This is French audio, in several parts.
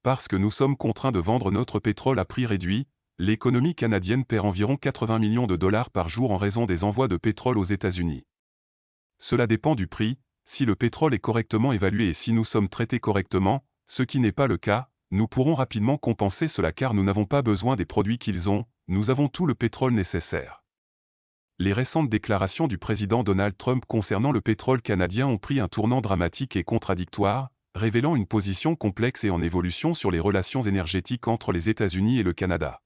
Parce que nous sommes contraints de vendre notre pétrole à prix réduit, l'économie canadienne perd environ 80 millions de dollars par jour en raison des envois de pétrole aux États-Unis. Cela dépend du prix, si le pétrole est correctement évalué et si nous sommes traités correctement, ce qui n'est pas le cas, nous pourrons rapidement compenser cela car nous n'avons pas besoin des produits qu'ils ont, nous avons tout le pétrole nécessaire. Les récentes déclarations du président Donald Trump concernant le pétrole canadien ont pris un tournant dramatique et contradictoire, révélant une position complexe et en évolution sur les relations énergétiques entre les États-Unis et le Canada.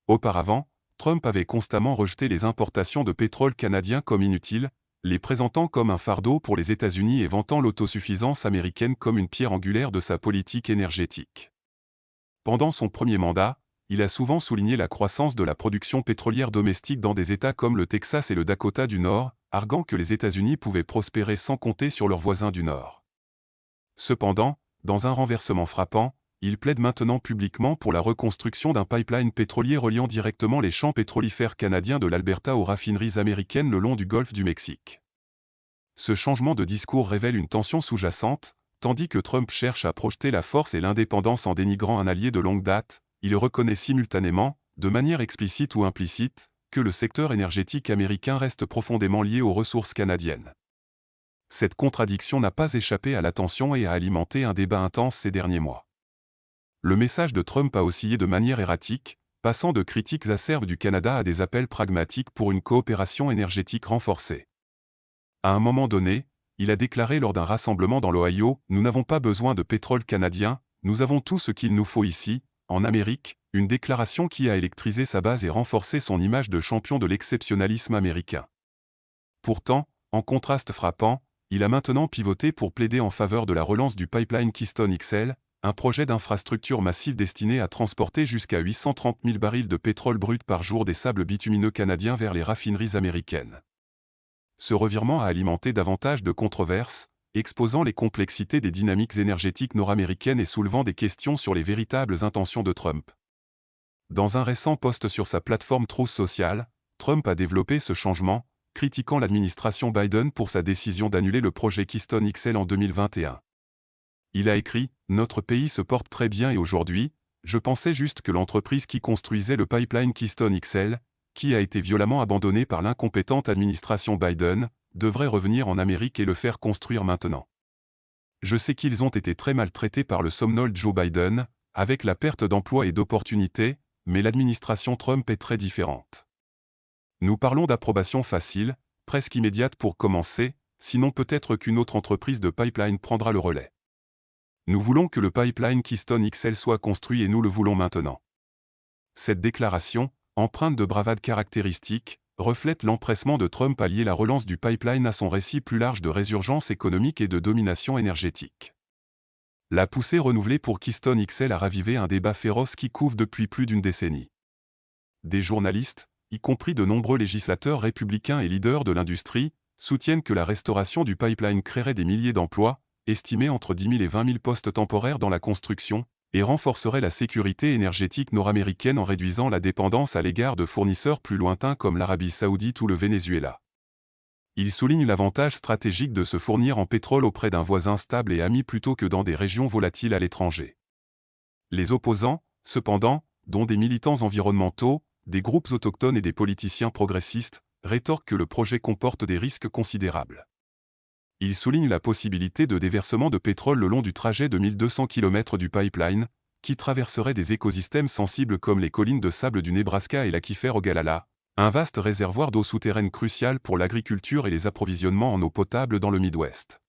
Auparavant, Trump avait constamment rejeté les importations de pétrole canadien comme inutiles, les présentant comme un fardeau pour les États-Unis et vantant l'autosuffisance américaine comme une pierre angulaire de sa politique énergétique. Pendant son premier mandat, il a souvent souligné la croissance de la production pétrolière domestique dans des États comme le Texas et le Dakota du Nord, arguant que les États-Unis pouvaient prospérer sans compter sur leurs voisins du Nord. Cependant, dans un renversement frappant, il plaide maintenant publiquement pour la reconstruction d'un pipeline pétrolier reliant directement les champs pétrolifères canadiens de l'Alberta aux raffineries américaines le long du golfe du Mexique. Ce changement de discours révèle une tension sous-jacente, tandis que Trump cherche à projeter la force et l'indépendance en dénigrant un allié de longue date, il reconnaît simultanément, de manière explicite ou implicite, que le secteur énergétique américain reste profondément lié aux ressources canadiennes. Cette contradiction n'a pas échappé à l'attention et a alimenté un débat intense ces derniers mois. Le message de Trump a oscillé de manière erratique, passant de critiques acerbes du Canada à des appels pragmatiques pour une coopération énergétique renforcée. À un moment donné, il a déclaré lors d'un rassemblement dans l'Ohio « Nous n'avons pas besoin de pétrole canadien, nous avons tout ce qu'il nous faut ici, en Amérique », une déclaration qui a électrisé sa base et renforcé son image de champion de l'exceptionnalisme américain. Pourtant, en contraste frappant, il a maintenant pivoté pour plaider en faveur de la relance du pipeline Keystone XL, un projet d'infrastructure massive destiné à transporter jusqu'à 830 000 barils de pétrole brut par jour des sables bitumineux canadiens vers les raffineries américaines. Ce revirement a alimenté davantage de controverses, exposant les complexités des dynamiques énergétiques nord-américaines et soulevant des questions sur les véritables intentions de Trump. Dans un récent post sur sa plateforme Truth Social, Trump a développé ce changement, critiquant l'administration Biden pour sa décision d'annuler le projet Keystone XL en 2021. Il a écrit « Notre pays se porte très bien et aujourd'hui, je pensais juste que l'entreprise qui construisait le pipeline Keystone XL, qui a été violemment abandonné par l'incompétente administration Biden, devrait revenir en Amérique et le faire construire maintenant. Je sais qu'ils ont été très maltraités par le somnol Joe Biden, avec la perte d'emplois et d'opportunités, mais l'administration Trump est très différente. Nous parlons d'approbation facile, presque immédiate pour commencer, sinon peut-être qu'une autre entreprise de pipeline prendra le relais. Nous voulons que le pipeline Keystone XL soit construit et nous le voulons maintenant. » Cette déclaration, empreinte de bravade caractéristique, reflète l'empressement de Trump à lier la relance du pipeline à son récit plus large de résurgence économique et de domination énergétique. La poussée renouvelée pour Keystone XL a ravivé un débat féroce qui couve depuis plus d'une décennie. Des journalistes, y compris de nombreux législateurs républicains et leaders de l'industrie, soutiennent que la restauration du pipeline créerait des milliers d'emplois, estimés entre 10 000 et 20 000 postes temporaires dans la construction, et renforcerait la sécurité énergétique nord-américaine en réduisant la dépendance à l'égard de fournisseurs plus lointains comme l'Arabie Saoudite ou le Venezuela. Il souligne l'avantage stratégique de se fournir en pétrole auprès d'un voisin stable et ami plutôt que dans des régions volatiles à l'étranger. Les opposants, cependant, dont des militants environnementaux, des groupes autochtones et des politiciens progressistes, rétorquent que le projet comporte des risques considérables. Ils soulignent la possibilité de déversement de pétrole le long du trajet de 1200 km du pipeline, qui traverserait des écosystèmes sensibles comme les collines de sable du Nebraska et l'aquifère Ogallala, un vaste réservoir d'eau souterraine crucial pour l'agriculture et les approvisionnements en eau potable dans le Midwest.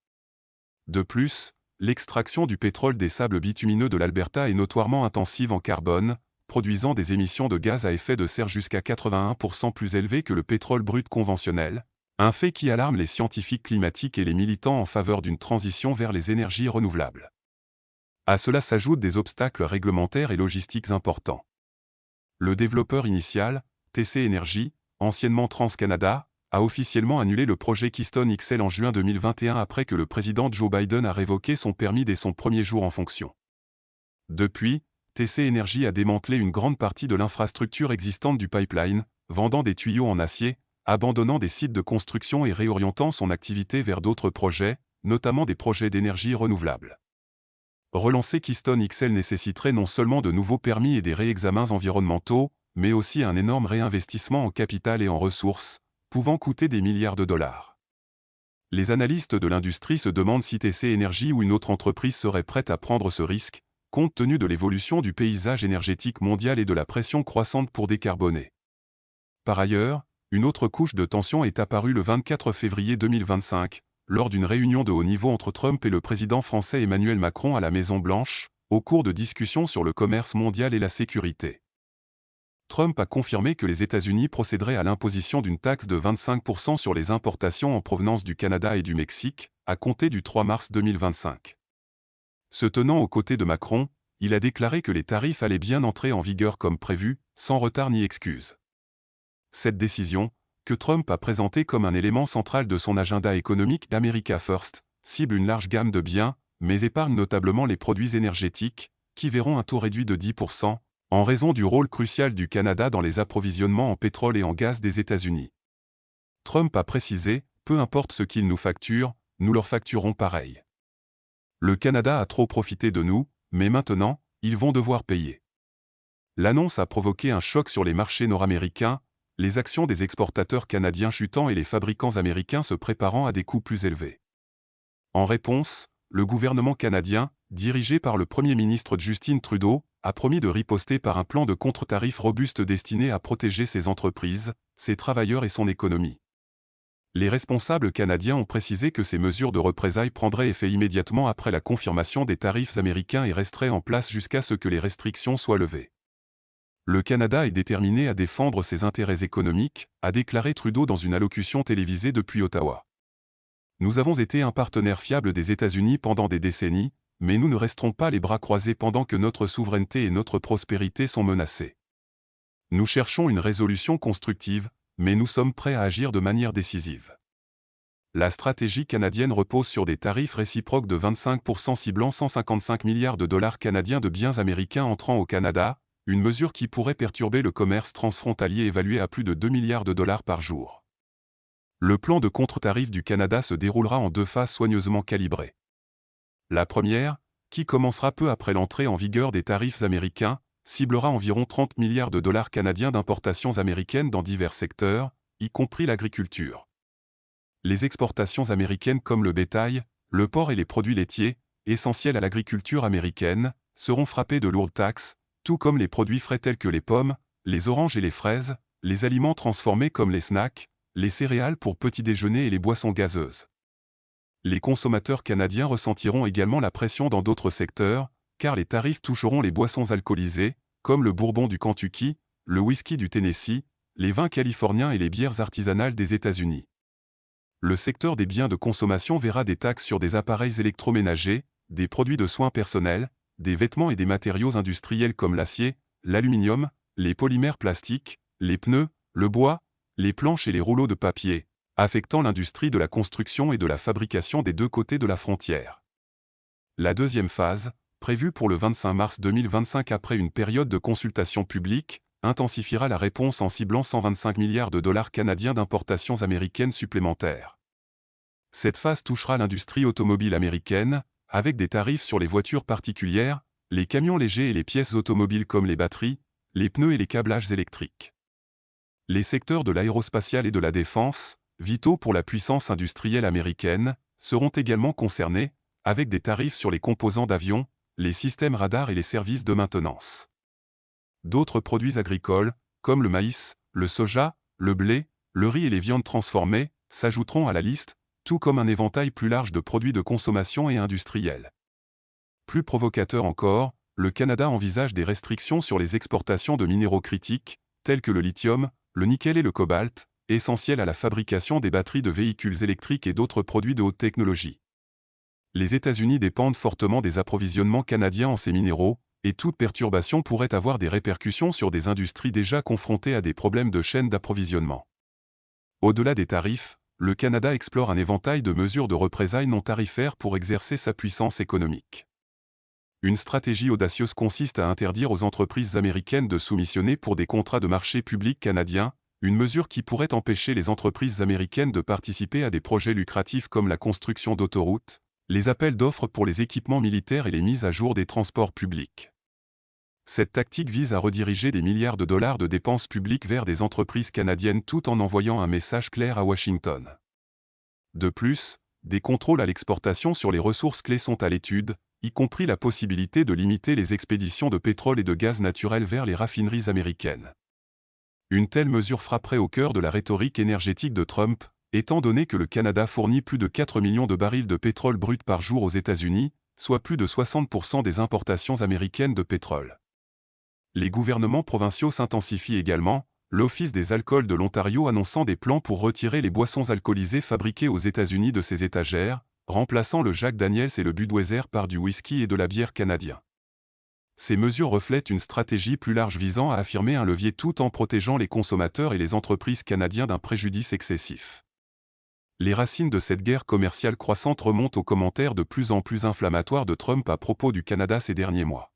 De plus, l'extraction du pétrole des sables bitumineux de l'Alberta est notoirement intensive en carbone, produisant des émissions de gaz à effet de serre jusqu'à 81% plus élevées que le pétrole brut conventionnel, un fait qui alarme les scientifiques climatiques et les militants en faveur d'une transition vers les énergies renouvelables. À cela s'ajoutent des obstacles réglementaires et logistiques importants. Le développeur initial, TC Energy, anciennement TransCanada, a officiellement annulé le projet Keystone XL en juin 2021 après que le président Joe Biden a révoqué son permis dès son premier jour en fonction. Depuis, TC Energy a démantelé une grande partie de l'infrastructure existante du pipeline, vendant des tuyaux en acier, abandonnant des sites de construction et réorientant son activité vers d'autres projets, notamment des projets d'énergie renouvelable. Relancer Keystone XL nécessiterait non seulement de nouveaux permis et des réexamens environnementaux, mais aussi un énorme réinvestissement en capital et en ressources, pouvant coûter des milliards de dollars. Les analystes de l'industrie se demandent si TC Energy ou une autre entreprise serait prête à prendre ce risque, compte tenu de l'évolution du paysage énergétique mondial et de la pression croissante pour décarboner. Par ailleurs, une autre couche de tension est apparue le 24 février 2025, lors d'une réunion de haut niveau entre Trump et le président français Emmanuel Macron à la Maison-Blanche, au cours de discussions sur le commerce mondial et la sécurité. Trump a confirmé que les États-Unis procéderaient à l'imposition d'une taxe de 25% sur les importations en provenance du Canada et du Mexique, à compter du 3 mars 2025. Se tenant aux côtés de Macron, il a déclaré que les tarifs allaient bien entrer en vigueur comme prévu, sans retard ni excuse. Cette décision, que Trump a présentée comme un élément central de son agenda économique d'America First, cible une large gamme de biens, mais épargne notablement les produits énergétiques, qui verront un taux réduit de 10%, en raison du rôle crucial du Canada dans les approvisionnements en pétrole et en gaz des États-Unis. Trump a précisé, peu importe ce qu'ils nous facturent, nous leur facturons pareil. Le Canada a trop profité de nous, mais maintenant, ils vont devoir payer. L'annonce a provoqué un choc sur les marchés nord-américains, les actions des exportateurs canadiens chutant et les fabricants américains se préparant à des coûts plus élevés. En réponse, le gouvernement canadien, dirigé par le Premier ministre Justin Trudeau, a promis de riposter par un plan de contre-tarifs robuste destiné à protéger ses entreprises, ses travailleurs et son économie. Les responsables canadiens ont précisé que ces mesures de représailles prendraient effet immédiatement après la confirmation des tarifs américains et resteraient en place jusqu'à ce que les restrictions soient levées. Le Canada est déterminé à défendre ses intérêts économiques, a déclaré Trudeau dans une allocution télévisée depuis Ottawa. Nous avons été un partenaire fiable des États-Unis pendant des décennies, mais nous ne resterons pas les bras croisés pendant que notre souveraineté et notre prospérité sont menacées. Nous cherchons une résolution constructive, mais nous sommes prêts à agir de manière décisive. La stratégie canadienne repose sur des tarifs réciproques de 25% ciblant 155 milliards de dollars canadiens de biens américains entrant au Canada, une mesure qui pourrait perturber le commerce transfrontalier évalué à plus de 2 milliards de dollars par jour. Le plan de contre-tarif du Canada se déroulera en deux phases soigneusement calibrées. La première, qui commencera peu après l'entrée en vigueur des tarifs américains, ciblera environ 30 milliards de dollars canadiens d'importations américaines dans divers secteurs, y compris l'agriculture. Les exportations américaines comme le bétail, le porc et les produits laitiers, essentiels à l'agriculture américaine, seront frappées de lourdes taxes, tout comme les produits frais tels que les pommes, les oranges et les fraises, les aliments transformés comme les snacks, les céréales pour petit déjeuner et les boissons gazeuses. Les consommateurs canadiens ressentiront également la pression dans d'autres secteurs, car les tarifs toucheront les boissons alcoolisées, comme le bourbon du Kentucky, le whisky du Tennessee, les vins californiens et les bières artisanales des États-Unis. Le secteur des biens de consommation verra des taxes sur des appareils électroménagers, des produits de soins personnels, des vêtements et des matériaux industriels comme l'acier, l'aluminium, les polymères plastiques, les pneus, le bois, les planches et les rouleaux de papier, affectant l'industrie de la construction et de la fabrication des deux côtés de la frontière. La deuxième phase, prévue pour le 25 mars 2025 après une période de consultation publique, intensifiera la réponse en ciblant 125 milliards de dollars canadiens d'importations américaines supplémentaires. Cette phase touchera l'industrie automobile américaine, avec des tarifs sur les voitures particulières, les camions légers et les pièces automobiles comme les batteries, les pneus et les câblages électriques. Les secteurs de l'aérospatiale et de la défense, vitaux pour la puissance industrielle américaine, seront également concernés, avec des tarifs sur les composants d'avions, les systèmes radars et les services de maintenance. D'autres produits agricoles, comme le maïs, le soja, le blé, le riz et les viandes transformées, s'ajouteront à la liste, tout comme un éventail plus large de produits de consommation et industriels. Plus provocateur encore, le Canada envisage des restrictions sur les exportations de minéraux critiques, tels que le lithium, le nickel et le cobalt, essentiels à la fabrication des batteries de véhicules électriques et d'autres produits de haute technologie. Les États-Unis dépendent fortement des approvisionnements canadiens en ces minéraux, et toute perturbation pourrait avoir des répercussions sur des industries déjà confrontées à des problèmes de chaîne d'approvisionnement. Au-delà des tarifs, le Canada explore un éventail de mesures de représailles non tarifaires pour exercer sa puissance économique. Une stratégie audacieuse consiste à interdire aux entreprises américaines de soumissionner pour des contrats de marché public canadiens, une mesure qui pourrait empêcher les entreprises américaines de participer à des projets lucratifs comme la construction d'autoroutes, les appels d'offres pour les équipements militaires et les mises à jour des transports publics. Cette tactique vise à rediriger des milliards de dollars de dépenses publiques vers des entreprises canadiennes tout en envoyant un message clair à Washington. De plus, des contrôles à l'exportation sur les ressources clés sont à l'étude, y compris la possibilité de limiter les expéditions de pétrole et de gaz naturel vers les raffineries américaines. Une telle mesure frapperait au cœur de la rhétorique énergétique de Trump, étant donné que le Canada fournit plus de 4 millions de barils de pétrole brut par jour aux États-Unis, soit plus de 60% des importations américaines de pétrole. Les gouvernements provinciaux s'intensifient également, l'Office des alcools de l'Ontario annonçant des plans pour retirer les boissons alcoolisées fabriquées aux États-Unis de ses étagères, remplaçant le Jack Daniels et le Budweiser par du whisky et de la bière canadien. Ces mesures reflètent une stratégie plus large visant à affirmer un levier tout en protégeant les consommateurs et les entreprises canadiennes d'un préjudice excessif. Les racines de cette guerre commerciale croissante remontent aux commentaires de plus en plus inflammatoires de Trump à propos du Canada ces derniers mois.